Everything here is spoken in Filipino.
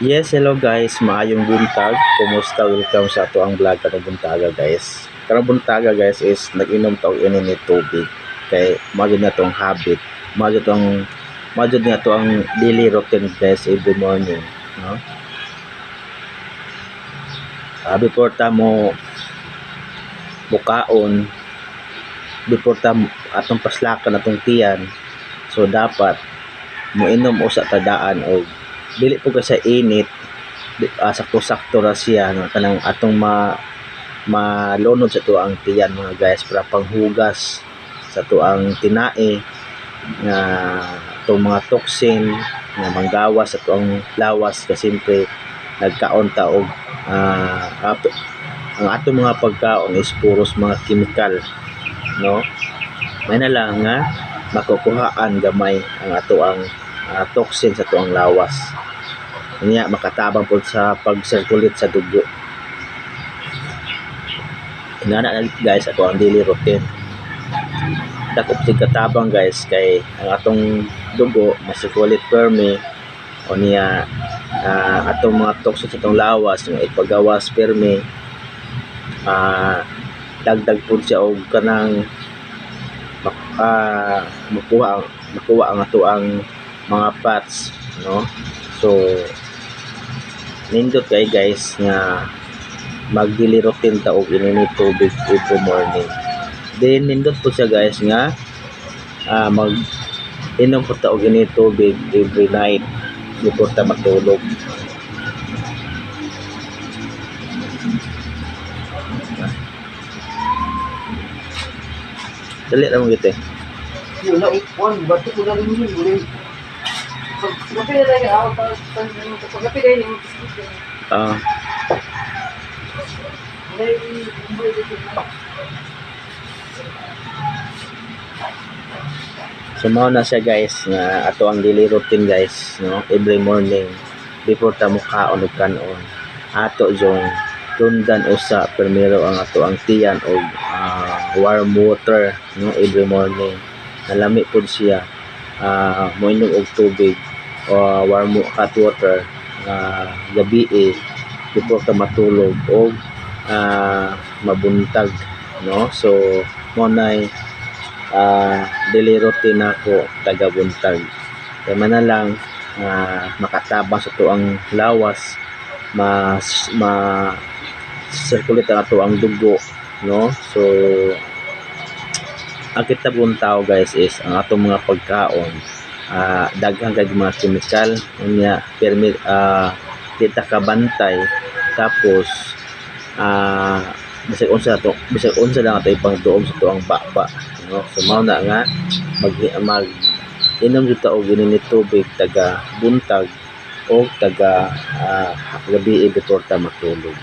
Yes, hello guys, maayong buntag. Kumusta? Welcome sa ato ang vlog karong buntaga guys. Karong buntaga guys is nag-inom ta og init tubig kay magud na tong habit. Magud na to ang daily routine guys every morning, no? Before ta mo bukaon, before ta atong paslakan atong tiyan, so dapat moinom usa ta daan og dili po kasi init, sakto-sakto ra siya nga kanang atong malunod sa tuang tiyan mga guys para panghugas sa tuang tinae nga itong mga toxin nga manggawas sa tuang lawas kasi siyempre nagkaon ta og ang atong mga pagkaon is puros mga chemical, no? May na lang nga makukuhaan gamay ang ato ang toxin sa tuang lawas. Niya makatabang po sa pag-circulate sa dugo. Ingana guys ato ang daily routine. Dakop sig katabang guys kay ang atong dugo ma-circulate permi o niya atong mga toxin sa atong lawas nga ipagawas permi, dagdag po siya og kanang makuha ang ato ang mga fats, no? So nindot kay guys nga mag-daily routine ta og ininit tubig every morning. Then nindot po siya guys nga mag-inom po ta og ininit tubig every night before ta matulog. Dali ra mo gito eh. Wala ikon, bato ko na rin yun. Pagkapi na tayo, pagkapi na yun. So mao na siya guys nga ato ang daily routine guys, no? Every morning before ta mukaon og kanon ato jong tundan usa primero ang ato ang tiyan og warm water, no? Every morning nalami pud siya, moinom og tubig o warm hot water gabi before ka matulog og mabuntag, no? So mo nay daily routine nako taga buntag kay man na lang makatabang sa tuang lawas, circulate ang ato ang dugo, no? So ang kita buntaw guys is ang atong mga pagkaon daghang kay mga chemical unya permit kita kabantay tapos bisag unsa lang ato ipangduom sa tuang baba, no? So mao na nga mag inom jud ta og ininit tubig taga buntag o taga gabi before ta matulog.